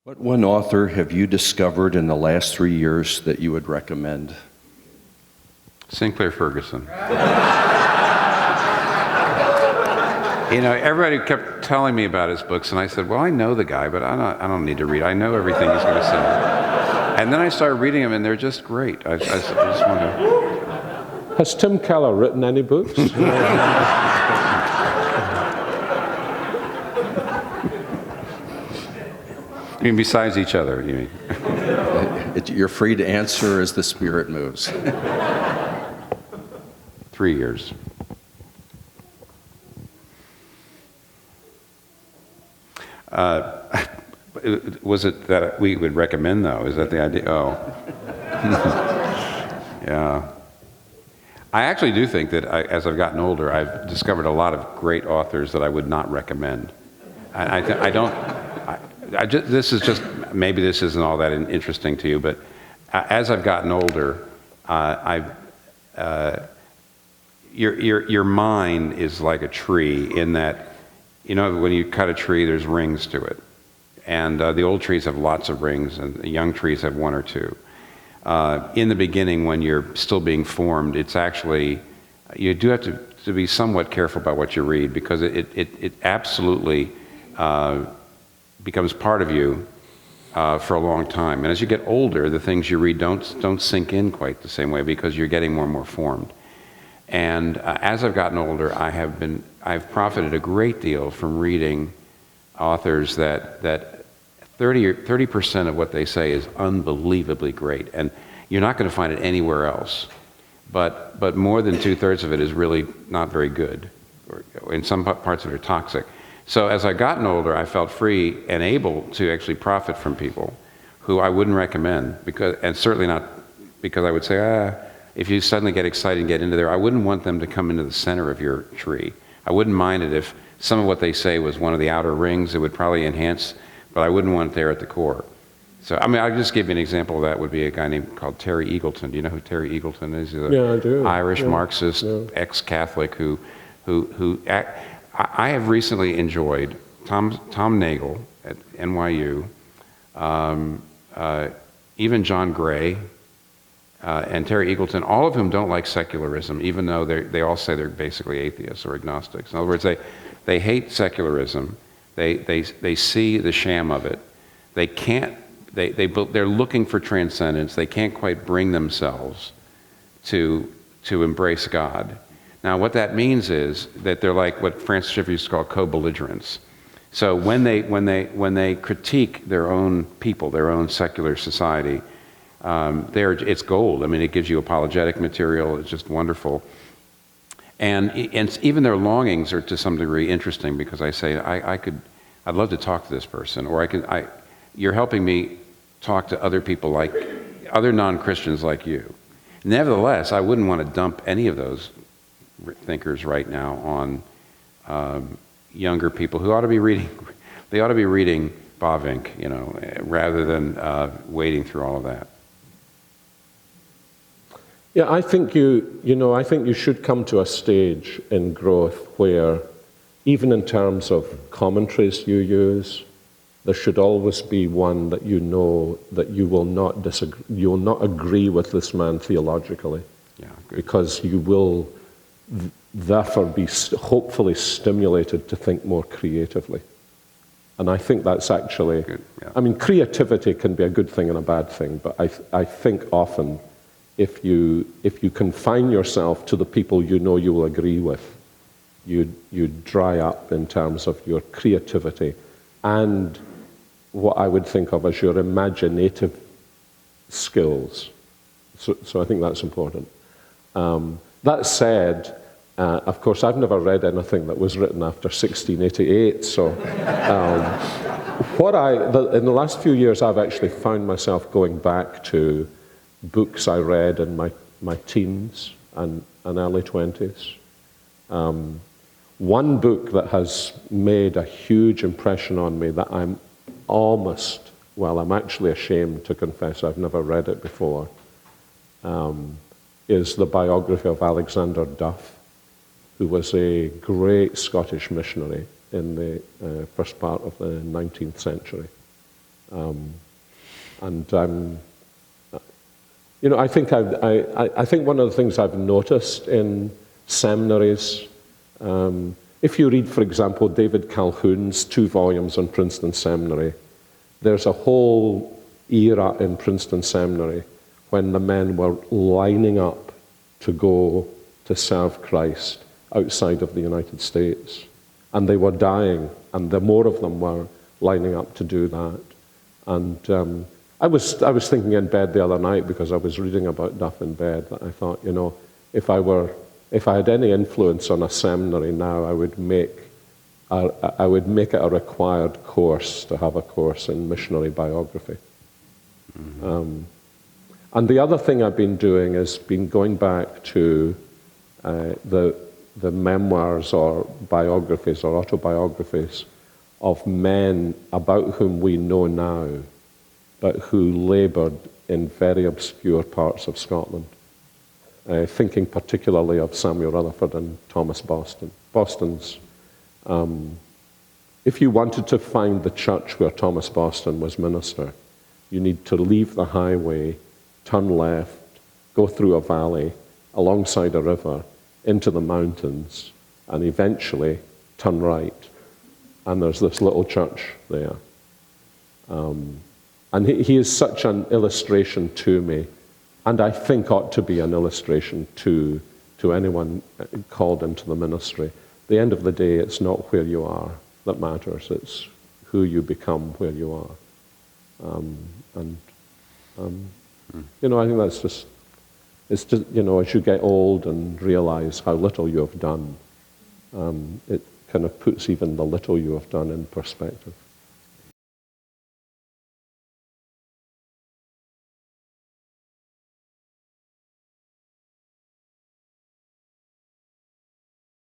What one author have you discovered in the last 3 years that you would recommend? Sinclair Ferguson. You know, everybody kept telling me about his books, and I said, well, I know the guy, but I don't need to read. I know everything he's going to say. And then I started reading them, and they're just great. I just want to... Has Tim Keller written any books? I mean, besides each other, you mean? You're free to answer as the Spirit moves. 3 years. Was it that we would recommend, though? Is that the idea? Oh. Yeah. I actually do think that as I've gotten older, I've discovered a lot of great authors that I would not recommend. This is just, maybe this isn't all that interesting to you, but as I've gotten older, your mind is like a tree in that, you know, when you cut a tree, there's rings to it. And the old trees have lots of rings, and the young trees have one or two. In the beginning, when you're still being formed, it's actually, you do have to be somewhat careful about what you read, because it absolutely becomes part of you for a long time. And as you get older, the things you read don't sink in quite the same way, because you're getting more and more formed. And as I've gotten older, I've profited a great deal from reading authors that 30% of what they say is unbelievably great, and you're not going to find it anywhere else. But more than 2/3 of it is really not very good, or in some parts of it are toxic. So as I've gotten older, I felt free and able to actually profit from people who I wouldn't recommend, and certainly not because I would say, if you suddenly get excited and get into there, I wouldn't want them to come into the center of your tree. I wouldn't mind it if some of what they say was one of the outer rings. It would probably enhance, but I wouldn't want it there at the core. So, I mean, I'll just give you an example of that. Would be a guy called Terry Eagleton. Do you know who Terry Eagleton is? He's I do. Irish Marxist, ex-Catholic who I have recently enjoyed. Tom Nagel at NYU, even John Gray, and Terry Eagleton, all of whom don't like secularism, even though they all say they're basically atheists or agnostics. In other words, they hate secularism. They see the sham of it. They can't. They're looking for transcendence. They can't quite bring themselves to embrace God. Now, what that means is that they're like what Francis Schaeffer used to call co-belligerents. So when they critique their own people, their own secular society, it's gold. I mean, it gives you apologetic material. It's just wonderful. And even their longings are to some degree interesting, because I say, I'd love to talk to this person, or you're helping me talk to other people, like other non-Christians like you. Nevertheless, I wouldn't want to dump any of those thinkers right now on younger people who ought to be reading. They ought to be reading Bavinck, you know, rather than wading through all of that. Yeah, I think I think you should come to a stage in growth where, even in terms of commentaries you use, there should always be one that you know that you will not disagree, you will not agree with this man theologically, because you will therefore be hopefully stimulated to think more creatively. And I think that's actually, I mean, creativity can be a good thing and a bad thing, but I think often, if you confine yourself to the people you know you will agree with, you dry up in terms of your creativity and what I would think of as your imaginative skills. So I think that's important. That said, of course, I've never read anything that was written after 1688. So, in the last few years, I've actually found myself going back to books I read in my teens and early 20s. One book that has made a huge impression on me that I'm actually ashamed to confess I've never read it before, is the biography of Alexander Duff, who was a great Scottish missionary in the first part of the 19th century. And you know, I think one of the things I've noticed in seminaries, if you read, for example, David Calhoun's 2 volumes on Princeton Seminary, there's a whole era in Princeton Seminary when the men were lining up to go to serve Christ outside of the United States. And they were dying, and the more of them were lining up to do that. And I was thinking in bed the other night, because I was reading about Duff in bed, that I thought, you know, if I had any influence on a seminary now, I would make it a required course to have a course in missionary biography. Mm-hmm. And the other thing I've been doing is been going back to the memoirs or biographies or autobiographies of men about whom we know now, but who laboured in very obscure parts of Scotland. Thinking particularly of Samuel Rutherford and Thomas Boston's. If you wanted to find the church where Thomas Boston was minister, you need to leave the highway, turn left, go through a valley, alongside a river, into the mountains, and eventually turn right. And there's this little church there. And he is such an illustration to me, and I think ought to be an illustration to anyone called into the ministry. At the end of the day, it's not where you are that matters, it's who you become where you are. You know, I think that's just, it's just, you know, as you get old and realize how little you have done, it kind of puts even the little you have done in perspective.